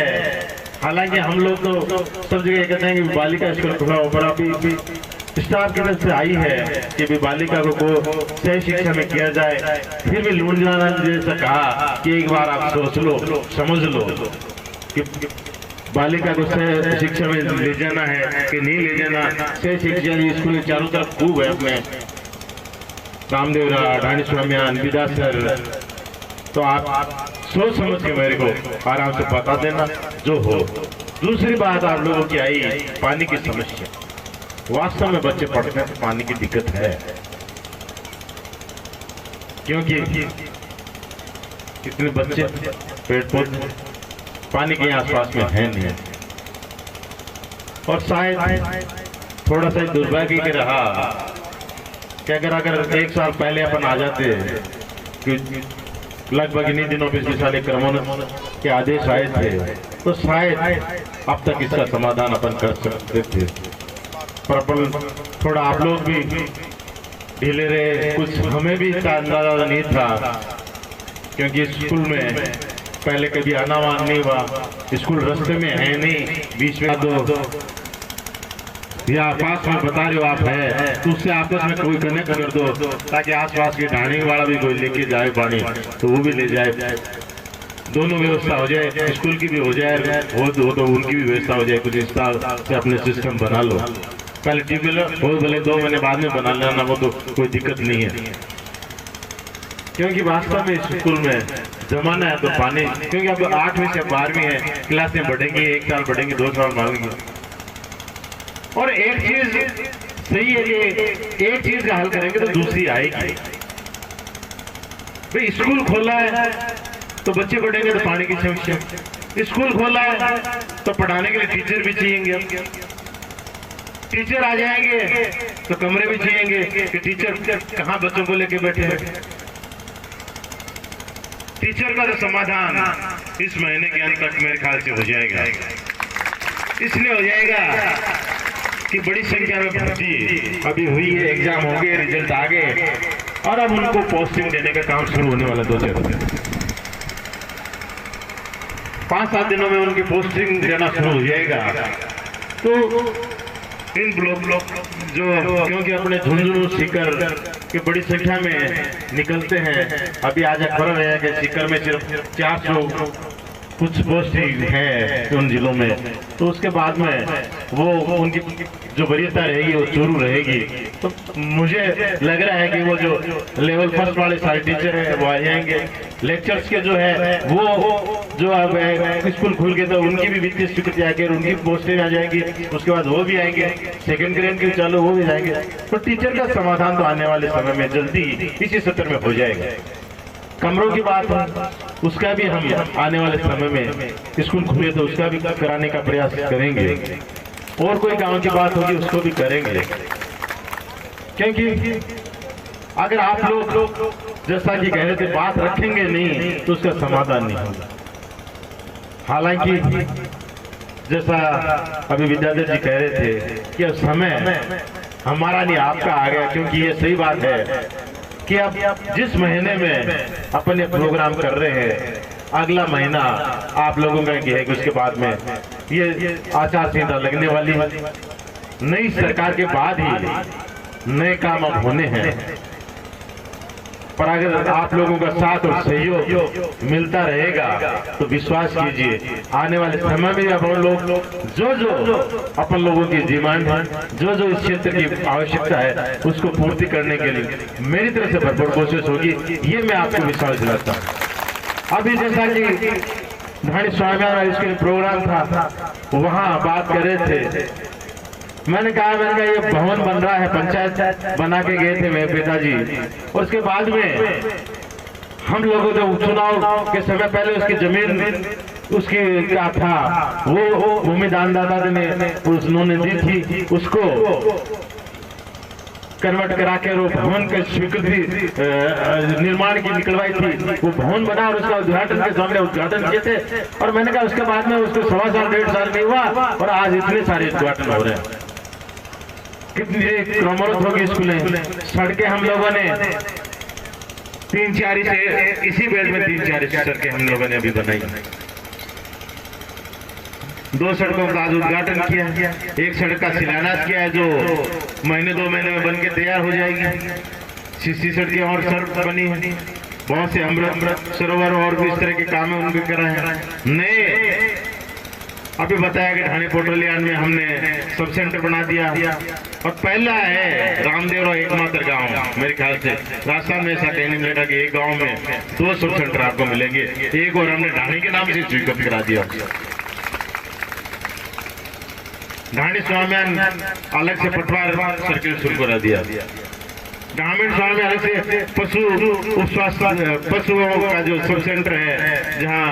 हालांकि हम लोग तो सब जगह कहते हैं कि बालिका स्कूल खुला हो, पर अभी स्टाफ की तरफ से आई है कि भी बालिका को सही शिक्षा में किया जाए। फिर भी लूंडलाना जैसा कहा कि एक बार आप सोच लो, समझ लो कि बालिका को सही शिक्षा में ले जाना है कि नहीं ले जाना। सही शिक्षा स्कूल चारों तरफ खूब है, अपने रामदेवरा, ढाणी स्वामियान, विदासर, तो आप सोच समझ के मेरे को आराम से बता देना जो हो। दूसरी बात आप लोगों की आई पानी की समस्या। वास्तव में बच्चे पढ़ते हैं तो पानी की दिक्कत है, क्योंकि कितने बच्चे पेड़ पौधे पानी के आसपास में है नहीं, और शायद थोड़ा सा दुर्भाग्य के रहा कि अगर 1 साल पहले अपन आ जाते कि लगभग इन्हीं दिनों पिछले साल एक क्रमोन्नत के आदेश आए थे, तो शायद अब तक इसका समाधान अपन कर सकते थे। पर अपन थोड़ा आप लोग भी ढीले रहे, कुछ हमें भी इसका अंदाजा नहीं था, क्योंकि स्कूल में पहले कभी आना-वान नहीं हुआ, स्कूल रास्ते में है नहीं, बीच में दो या पास में बता रहे हो आप है, तो उससे आपस में कोई कनेक्ट कर दो ताकि आसपास के ढाणी वाला भी कोई लेके जाए पानी तो वो भी ले जाए, दोनों व्यवस्था हो जाए, स्कूल की भी हो जाए, हो तो उनकी भी व्यवस्था हो जाए। कुछ इस तरह से अपने सिस्टम बना लो, पहले ट्यूबवेल हो भले 2 महीने बाद में बना लेना, वो तो कोई दिक्कत नहीं है। क्योंकि वास्तव में स्कूल में जमाना है तो पानी, क्योंकि अब 8वीं से 12वीं है, क्लासें बढ़ेंगी, 1 साल बढ़ेंगी, 2 साल मांगेंगे। और एक चीज सही है कि एक चीज का हल करेंगे तो दूसरी आएगी। भाई स्कूल खोला है तो बच्चे पढ़ेंगे तो पानी की समस्या, स्कूल खोला है तो पढ़ाने के लिए टीचर भी चाहिए, टीचर आ जाएंगे तो कमरे भी चाहिए कि टीचर कहाँ बच्चों को लेके बैठे हैं। टीचर का तो समाधान इस महीने के अंत तक मेरे ख्याल से हो जाएगा, इसलिए हो जाएगा कि बड़ी संख्या में भर्ती अभी हुई है, एग्जाम हो गए, रिजल्ट आ गए, और अब उनको पोस्टिंग देने का काम शुरू होने वाला 2-4 दिन, 5-7 दिनों में उनकी पोस्टिंग देना शुरू हो जाएगा। तो इन ब्लॉक जो, क्योंकि अपने झुंझुनू सीकर की बड़ी संख्या में निकलते हैं, अभी आज खबर है कि सीकर में सिर्फ 400 कुछ पोस्टिंग है उन जिलों में, तो उसके बाद में वो उनकी जो वरीयता रहेगी वो शुरू रहेगी। तो मुझे लग रहा है कि वो जो लेवल 1 वाले सारे टीचर हैं वो आ जाएंगे, लेक्चर्स के जो है वो जो अब स्कूल खुल गए तो उनकी भी वित्तीय स्वीकृति आएगी, उनकी पोस्टें आ जाएंगी, उसके बाद वो भी आएंगे, 2nd ग्रेड के चालू वो भी जाएंगे। तो टीचर का समाधान तो आने वाले समय में जल्दी इसी सत्र में हो जाएगा। कमरों की बात है, उसका भी हम आने वाले समय में स्कूल खुले तो उसका भी कराने का प्रयास करेंगे। और कोई गांव की बात होगी उसको भी करेंगे, क्योंकि अगर आप लोग जैसा कि कह रहे थे बात रखेंगे नहीं तो उसका समाधान नहीं होगा। हालांकि जैसा अभी विद्याधर जी कह रहे थे कि अब समय हमारा नहीं आपका आ गया, क्योंकि ये सही बात है कि अब जिस महीने में अपने प्रोग्राम कर रहे हैं अगला महीना आप लोगों का है कि उसके बाद में ये आचार संहिता लगने वाली है। नई सरकार के बाद ही नए काम अब होने हैं, पर अगर आप लोगों का साथ और सहयोग मिलता रहेगा तो विश्वास कीजिए आने वाले समय में अब हम लोग जो अपन लोगों की डिमांड है, जो इस क्षेत्र की आवश्यकता है उसको पूर्ति करने के लिए मेरी तरफ से भरपूर कोशिश होगी, ये मैं आपको विश्वास दिलाता हूँ। अभी जैसा कि ढाणी स्वामी इसके प्रोग्राम था वहाँ बात कर रहे थे, मैंने कहा ये भवन बन रहा है, पंचायत बना के गए थे मेरे पिताजी, और उसके बाद में हम लोगों ने चुनाव के समय पहले उसकी जमीन उसकी क्या था वो भूमि दानदाता ने उन्होंने दी थी, उसको कन्वर्ट करा के वो भवन की स्वीकृति निर्माण की निकलवाई थी, वो भवन बना और उसका उद्घाटन के सामने उद्घाटन किए थे। और मैंने कहा उसके बाद में उसको 1.25 साल 1.5 साल नहीं हुआ और आज इतने सारे उद्घाटन हो रहे हैं। कितनी क्रमरत होगी स्कूलें, सड़कें हम लोगों ने 3-4 से इसी बेल में 3-4 सड़कें हम लोगों ने अभी बनाई, 2 सड़कों का आज उद्घाटन किया, एक सड़क का शिलान्यास किया है जो 1-2 महीने में बन के तैयार हो जाएगी। 60 सड़कें और सड़क बनी है, बहुत से अमृत सरोवर और भी इस तरह के काम है उनके कर रहे हैं। नए अभी बताया कि ढाणी पोटलियान में हमने सब सेंटर बना दिया और पहला है रामदेव और एकमात्र गांव मेरे ख्याल से राजस्थान में ऐसा कहने मिलेगा कि एक गांव में 2 सब सेंटर आपको मिलेंगे, एक और हमने ढाणी के नाम से स्वीकृत करा दिया। ढाणी स्वाम्यान अलग से पटवार सर्किल शुरू करा दिया, ग्रामीण स्वामी अलग से पशु स्वास्थ्य पशुओं का जो सब सेंटर है जहाँ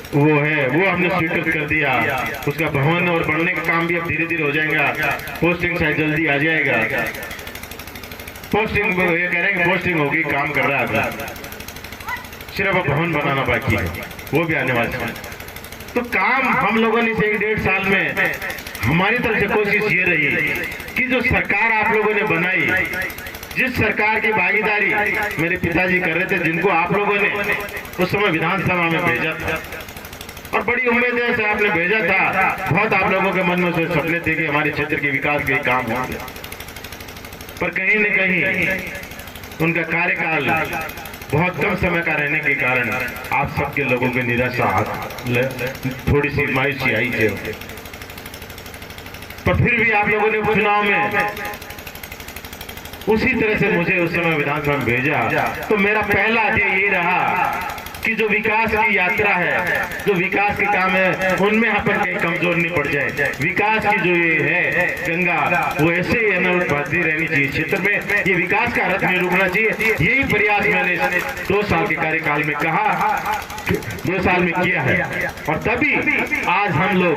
वो है वो हमने स्वीकृत कर दिया, उसका भवन और बनने का काम भी अब धीरे धीरे हो जाएगा, पोस्टिंग शायद जल्दी आ जाएगा। पोस्टिंग ये कह रहे हैं पोस्टिंग होगी, काम कर रहा है, सिर्फ अब भवन बनाना बाकी है, वो भी आने वाला है। तो काम हम लोगों ने 1-1.5 साल में हमारी तरफ से कोशिश ये रही कि जो सरकार आप लोगों ने बनाई, जिस सरकार की भागीदारी मेरे पिताजी कर रहे थे, जिनको आप लोगों ने उस समय विधानसभा में भेजा था और बड़ी उम्मीदें से आपने भेजा था, बहुत आप लोगों के मन में से सपने थे कि हमारे क्षेत्र के विकास के काम होंगे, पर कहीं न कहीं उनका कार्यकाल बहुत कम समय का रहने के कारण आप सबके लोगों की निराशा थोड़ी सी मायूसी आई थी। पर फिर भी आप लोगों ने चुनाव में उसी तरह से मुझे उस समय विधानसभा में भेजा, तो मेरा पहला ध्येय ये रहा कि जो विकास की यात्रा है, जो विकास के काम है, उनमें अपन कहीं कमजोर नहीं पड़ जाए। विकास की जो ये है गंगा, वो ऐसे ही अनवरत बहती रहनी चाहिए क्षेत्र में, ये विकास का रथ नहीं रुकना चाहिए। यही प्रयास मैंने 2 साल के कार्यकाल में कहा, 2 साल में किया है, और तभी आज हम लोग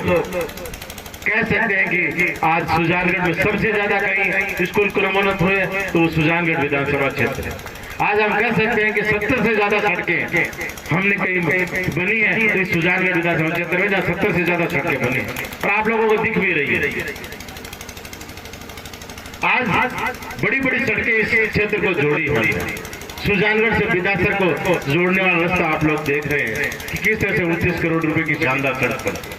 कह सकते हैं कि आज सुजानगढ़ में सबसे ज्यादा कहीं स्कूल क्रमोन्नत हुए तो सुजानगढ़ विधानसभा क्षेत्र है। आज हम कह सकते हैं कि 70 से ज्यादा सड़कें हमने कहीं बनी है तो इस सुजानगढ़ विधानसभा क्षेत्र में, जहाँ 70 से ज्यादा सड़कें बनी और आप लोगों को दिख भी रही है। आज बड़ी बड़ी सड़कें इस क्षेत्र को जोड़ी है। सुजानगढ़ से बिदासर को जोड़ने वाला रास्ता आप लोग देख रहे हैं कि किस तरह से 29 करोड़ रुपए की शानदार सड़क पर।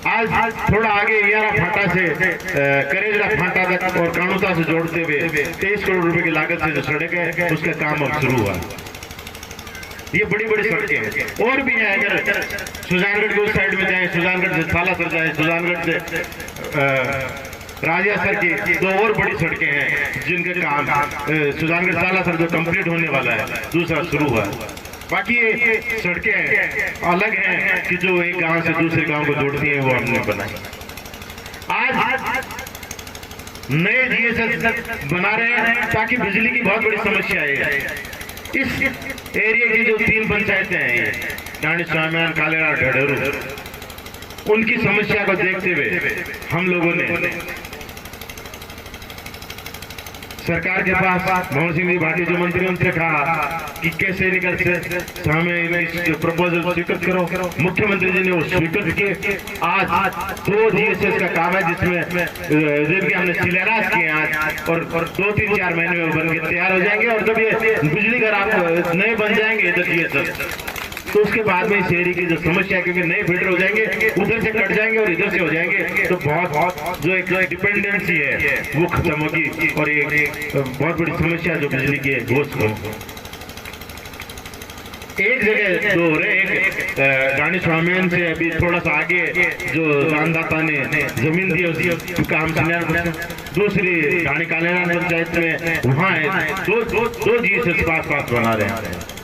आज थोड़ा आगे यारा फाटा से करेजड़ा फाटा तक और कानूता से जोड़ते हुए 23 करोड़ रुपए की लागत से जो सड़क है उसका काम अब शुरू हुआ। ये बड़ी बड़ी सड़कें हैं और भी हैं। अगर सुजानगढ़ के उस साइड में जाए, सुजानगढ़ से सालासर जाए, सुजानगढ़ से राजासर की 2 और बड़ी सड़कें हैं जिनके काम सुजानगढ़ सालासर जो कंप्लीट होने वाला है, दूसरा शुरू हुआ। बाकी ये सड़कें अलग हैं कि जो एक गांव से दूसरे गांव को जोड़ती हैं, वो हमने बनाई। आज नए जीएसएस बना रहे हैं ताकि बिजली की बहुत बड़ी समस्या है। इस एरिया की जो 3 पंचायतें हैं, ढाणी स्वाम्यान, कालेरा, ढडेरू, उनकी समस्या को देखते हुए हम लोगों ने सरकार के पास मोहन सिंह जी भाटी जो मंत्री उनसे कहा कि कैसे निकल से हमें इस प्रपोजल स्वीकृत करो। मुख्यमंत्री जी ने वो स्वीकृत किए। आज 2 GSS का काम है जिसमें जिनके हमने शिलान्यास किए आज, और 2-3-4 महीने में बन के तैयार हो जाएंगे। और जब ये बिजली घर आप नए बन जाएंगे इधर GSS, तो उसके बाद में इस एरिया की जो समस्या, क्योंकि नए फिल्टर हो जाएंगे, उधर से कट जाएंगे और इधर से हो जाएंगे, तो बहुत जो एक डिपेंडेंसी है वो खत्म होगी और एक बहुत बड़ी समस्या जो बिजली की है वो एक जगह दो हो रहे। एक रानी स्वामियन से अभी थोड़ा सा आगे जो दानदाता ने जमीन दी उसकी काम शिलान्यास, दूसरी रानी कालेना पंचायत में वहाँ है। दो GSS पास बना रहे हैं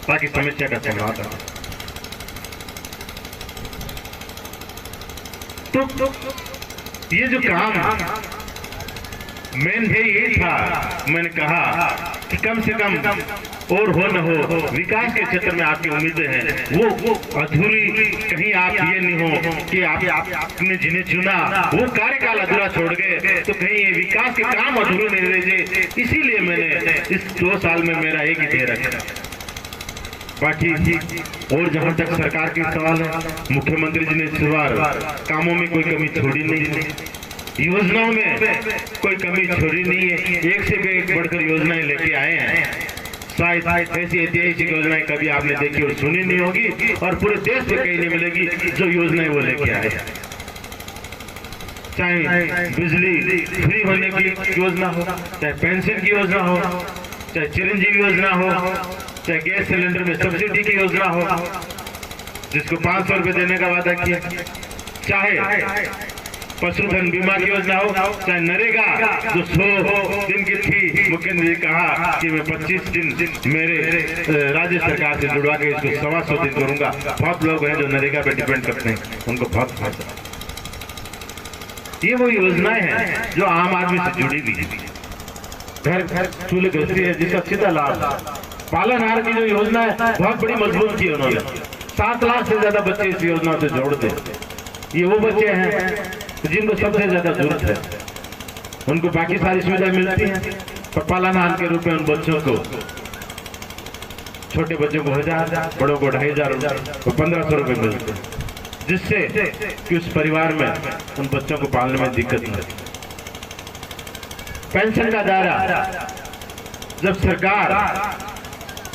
ताकि समस्या का समाधान। तो ये जो काम मेन है ये था, मैंने कहा कि कम से कम और हो न हो विकास के क्षेत्र में आपकी उम्मीदें हैं वो अधूरी, कहीं आप ये नहीं हो कि आपने जिन्हें चुना वो कार्यकाल अधूरा छोड़ गए, तो कहीं ये विकास के काम अधूरे नहीं रह जाए। इसीलिए मैंने इस 2 साल में मेरा एक ही ध्येय रखा। बाकी और जहां तक सरकार की सवाल है, मुख्यमंत्री जी ने इस बार कामों में कोई कमी छोड़ी नहीं, योजनाओं में कोई कमी छोड़ी नहीं है। एक से एक बढ़कर योजनाएं लेके आए हैं। शायद ऐसी ऐतिहासिक योजनाएं कभी आपने देखी और सुनी नहीं होगी, और पूरे देश में कहीं नहीं मिलेगी जो योजनाएं वो लेके आए। चाहे बिजली फ्री होने की योजना हो, चाहे पेंशन की योजना हो, चाहे चिरंजीवी योजना हो, चाहे गैस सिलेंडर में सब्सिडी की योजना हो जिसको 500 रुपए देने का वादा किया, चाहे पशुधन बीमा की योजना हो, चाहे नरेगा जो 100 दिन की थी, मुख्यमंत्री ने कहा कि मैं 25 दिन मेरे राज्य सरकार से जुड़वा के इसको 125 दिन करूंगा। बहुत लोग हैं जो नरेगा पे डिपेंड करते हैं, उनको बहुत फायदा। ये वो योजनाएं हैं जो आम आदमी से जुड़ी हुई है, घर चूल्हे गृहस्थी है जिसका सीधा लाभ। पालनहार की जो योजना है बहुत बड़ी मजबूत की उन्होंने, 7 लाख से ज्यादा बच्चे इस योजना से जोड़ दे। ये वो बच्चे हैं जिनको सबसे ज्यादा जरूरत है, उनको बाकी सारी सुविधाएं मिलती हैं, पर पालनहार के रूप में उन बच्चों को, छोटे बच्चों को 1000, बड़ों को 2500 और 1500 रुपए मिलते हैं, जिससे कि उस परिवार में उन बच्चों को पालने में दिक्कत नहीं होती। पेंशन का दायरा जब सरकार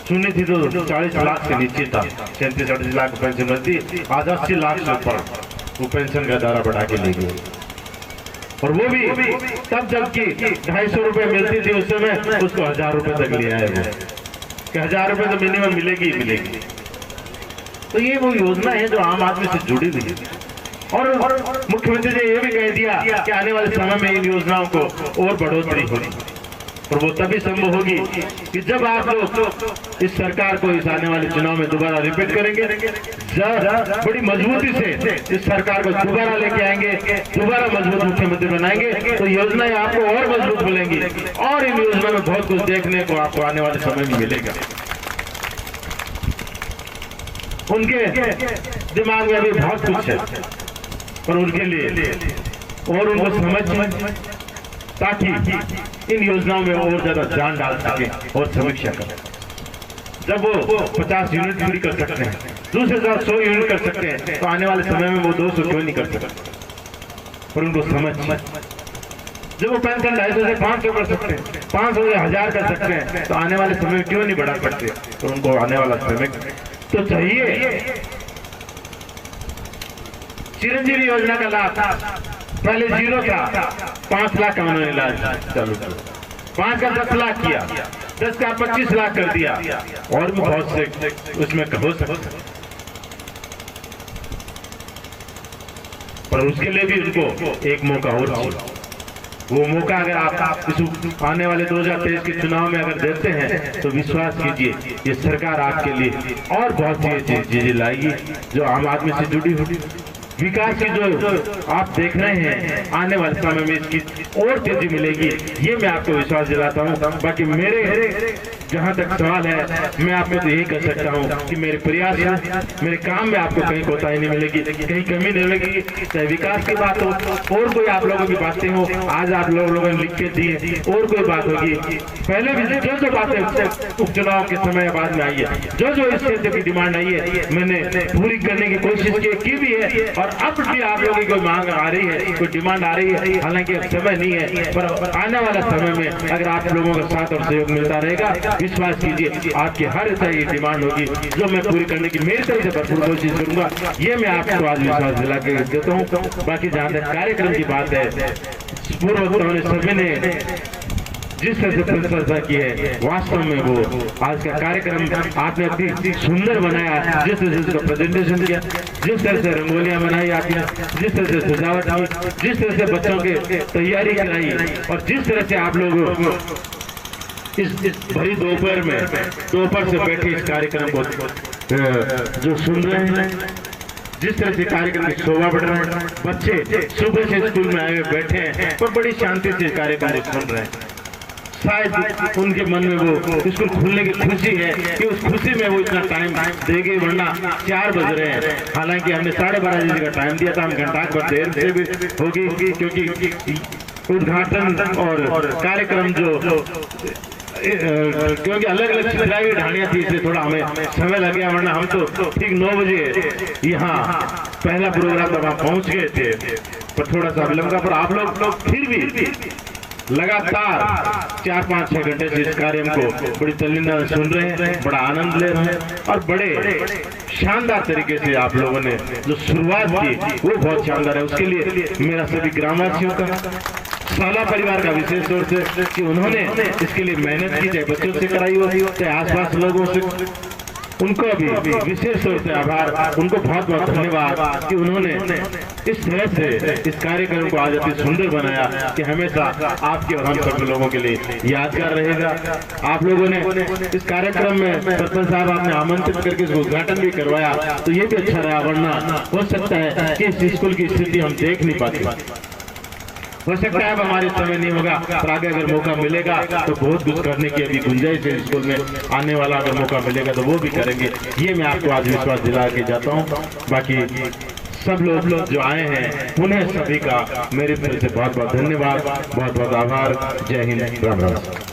सुनी थी तो 40 लाख से नीचे था, 37-38 लाख पेंशन मिलती, आज 80 लाख से ऊपर वो पेंशन का दायरा बढ़ा के ले गई। और वो भी तब जबकि 250 रुपए मिलती थी उस समय, उसको 1000 रुपए तक ले आए वो, कि 1000 रुपए तो मिनिमम मिलेगी ही मिलेगी। तो ये वो योजना है जो आम आदमी से जुड़ी हुई है। और मुख्यमंत्री ने ये भी कह दिया कि आने वाले समय में इन योजनाओं को और बढ़ोतरी होगी, और वो तभी संभव होगी कि जब आप लोग इस सरकार को इस आने वाले चुनाव में दोबारा रिपीट करेंगे, बड़ी मजबूती से इस सरकार को दोबारा लेके आएंगे, दोबारा मजबूत मुख्यमंत्री बनाएंगे, तो योजनाएं आपको और मजबूत मिलेंगी, और इन योजना में बहुत कुछ देखने को आपको आने वाले समय में मिलेगा। उनके दिमाग में अभी बहुत कुछ है, और उनके लिए और उनको समझ, ताकि इन योजनाओं में और ज्यादा जान डाल सके और समीक्षा करें। जब वो 50 यूनिट पूरी कर सकते हैं, दूसरे साथ 100 यूनिट कर सकते हैं, तो आने वाले समय में वो 200 क्यों नहीं कर सकते? और उनको समझ, जब वो पेंशन 250 से 500 कर सकते हैं, 500 से 1000 कर सकते हैं, तो आने वाले समय में क्यों नहीं बढ़ा सकते? तो उनको आने वाला समय तो चाहिए। चिरंजीवी योजना का लाभ पहले 0 था, 5 लाख का उन्होंने इलाज चालू किया, 5 का 10 लाख किया, 10 का 25 लाख कर दिया, और भी बहुत से उसमें हो सकते, पर उसके लिए भी उनको एक मौका और चाहिए। वो मौका अगर आप इस आने वाले 2023 के चुनाव में अगर देते हैं, तो विश्वास कीजिए ये सरकार आपके लिए और बहुत सी चीजें लाएगी जो आम आदमी से जुड़ी हुई। विकास की जो आप देख रहे हैं, आने वाले समय में इसकी और तेजी मिलेगी, ये मैं आपको विश्वास दिलाता हूँ। बाकी मेरे जहाँ तक सवाल है, मैं आपको तो यही कह सकता हूँ कि मेरे प्रयास है, मेरे काम में आपको कहीं कोताही नहीं मिलेगी, कहीं कमी नहीं लगेगी। चाहे विकास की बात हो और कोई आप लोगों की बातें हो, आज आप लोगों ने लिख के दी और कोई बात होगी, पहले भी जो बातें उपचुनाव के समय बाद में आई है, जो इस क्षेत्र की डिमांड आई है, मैंने पूरी करने की कोशिश की भी है। और अब भी आप लोगों की कोई मांग आ रही है, कोई डिमांड आ रही है, हालांकि अब समय नहीं है, पर आने वाला समय में अगर आप लोगों का साथ और सहयोग मिलता रहेगा, विश्वास कीजिए आपकी हर तरह डिमांड होगी जो मैं पूरी करने की मेरी तरफ से भरपूर कोशिश करूंगा। ये मैं आपको आज विश्वास दिला के देता हूँ। बाकी जहाँ तक कार्यक्रम की बात है, पूर्व वक्ताओं ने सभी ने जिस तरह से प्रशंसा की है, वास्तव में वो आज का कार्यक्रम आपने अति सुंदर बनाया। जिस तरह से उसका प्रेजेंटेशन किया, जिस तरह से रंगोलियां बनाई आपने, जिस तरह से सजावट की, जिस तरह से बच्चों के तैयारी कराई, और जिस तरह से आप लोग इस भरी दोपहर से बैठे इस कार्यक्रम को जो सुन रहे हैं, जिस तरह से कार्यक्रम की शोभा बढ़ रहे हैं, बच्चे सुबह से स्कूल में आए हुए बैठे हैं और बड़ी शांति से कार्यक्रम को सुन रहे हैं। शायद उनके मन में वो स्कूल खुलने की खुशी है कि उस खुशी में वो इतना टाइम देंगे, वरना 4 बज रहे हैं। हालांकि हमने 12:30 बजे का टाइम दिया था, हम घंटा भर देर से भी होगी, क्योंकि उद्घाटन और कार्यक्रम क्योंकि अलग अलग सिलाई ढाणियाँ थी, इसलिए थोड़ा हमें समय लग गया, वरना हम तो ठीक 9 बजे यहाँ पहला प्रोग्राम तब हम पहुँच गए थे, पर थोड़ा सा विलंब का। पर आप लोग फिर भी लगातार 4-5-6 घंटे से इस कार्यक्रम को बड़ी तल्लीनता से सुन रहे हैं, बड़ा आनंद ले रहे हैं, और बड़े शानदार तरीके से आप लोगों ने जो शुरुआत की वो बहुत शानदार है। उसके लिए मेरा सभी ग्रामवासियों का, साला परिवार का विशेष तौर से कि उन्होंने इसके लिए मेहनत की, चाहे बच्चों से कराई हो, चाहे आसपास लोगों से, उनको भी विशेष तौर से आभार, उनको बहुत बहुत धन्यवाद कि उन्होंने इस तरह से इस कार्यक्रम को आज अति सुंदर बनाया कि हमेशा आपके और हम सब लोगों के लिए यादगार रहेगा। आप लोगों ने इस कार्यक्रम में सरपंच साहब आपने आमंत्रित करके इसको उद्घाटन भी करवाया, तो ये भी अच्छा रहा, वरना हो सकता है कि इस स्कूल की स्थिति हम देख नहीं पाते। हो सकता है अब हमारे समय नहीं होगा, पर आगे अगर मौका मिलेगा तो बहुत कुछ करने की अभी गुंजाइश है स्कूल में। आने वाला अगर मौका मिलेगा तो वो भी करेंगे, ये मैं आपको आज विश्वास दिला के जाता हूँ। बाकी सब लोग जो आए हैं उन्हें सभी का मेरी तरफ से बहुत बहुत धन्यवाद, बहुत बहुत आभार। जय हिंद, राम राम।